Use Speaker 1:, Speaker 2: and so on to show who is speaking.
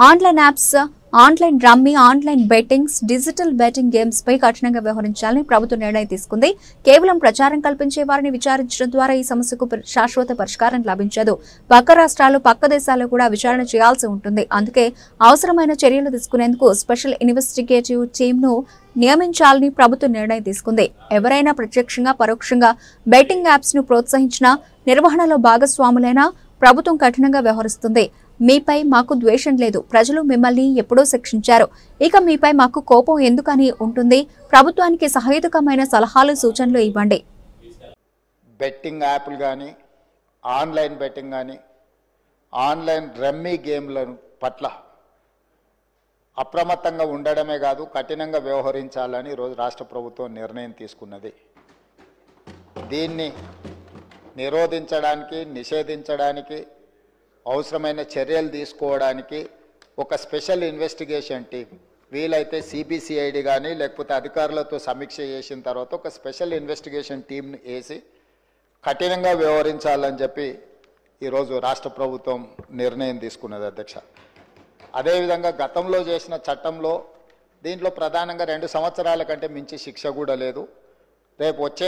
Speaker 1: Online apps, online rummy, online bettings, digital betting games పై కఠినంగా వ్యవహరించాలని ప్రభుత్వం నిర్ణయం తీసుకుంది. కేవలం ప్రచారం కల్పించే వారిని విచారించడం ద్వారా ఈ సమస్యకు శాశ్వత పరిష్కారం లభించదు. పక్క రాష్ట్రాలు, పక్క దేశాల్లో కూడా విచారణ చేయాల్సి ఉంటుంది. అందుకే అవసరమైన చర్యలు తీసుకునేందుకు స్పెషల్ ఇన్వెస్టిగేటివ్ టీమ్ను నియమించాలని ప్రభుత్వం నిర్ణయం తీసుకుంది. ఎవరైనా ప్రత్యక్షంగా, పరోక్షంగా బెట్టింగ్ యాప్స్ ను ప్రోత్సహించినా, నిర్వహణలో భాగస్వాములైనా ప్రభుత్వం కఠినంగా వ్యవహరిస్తుంది. మీపై మాకు ద్వేషం లేదు, ప్రజలు మిమ్మల్ని ఎప్పుడో శిక్షించారు, ఇక మీపై మాకు కోపం ఎందుకని ఉంటుంది. ప్రభుత్వానికి సహేతుకమైన సలహాలు, సూచనలు ఇవ్వండి.
Speaker 2: బెట్టింగ్ యాప్లు కానీ, ఆన్లైన్ బెట్టింగ్ కానీ, ఆన్లైన్ రమ్మీ గేమ్ల పట్ల అప్రమత్తంగా ఉండడమే కాదు, కఠినంగా వ్యవహరించాలని ఈరోజు రాష్ట్ర ప్రభుత్వం నిర్ణయం తీసుకున్నది. దీన్ని నిరోధించడానికి, నిషేధించడానికి, అవసరమైన చర్యలు తీసుకోవడానికి ఒక స్పెషల్ ఇన్వెస్టిగేషన్ టీం, వీలైతే సిబిసిఐడి కానీ లేకపోతే అధికారులతో సమీక్ష చేసిన తర్వాత ఒక స్పెషల్ ఇన్వెస్టిగేషన్ టీంని వేసి కఠినంగా వ్యవహరించాలని చెప్పి ఈరోజు రాష్ట్ర ప్రభుత్వం నిర్ణయం తీసుకున్నది అధ్యక్ష. అదేవిధంగా గతంలో చేసిన చట్టంలో దీంట్లో ప్రధానంగా 2 సంవత్సరాల కంటే మించి శిక్ష కూడా లేదు. రేపు వచ్చే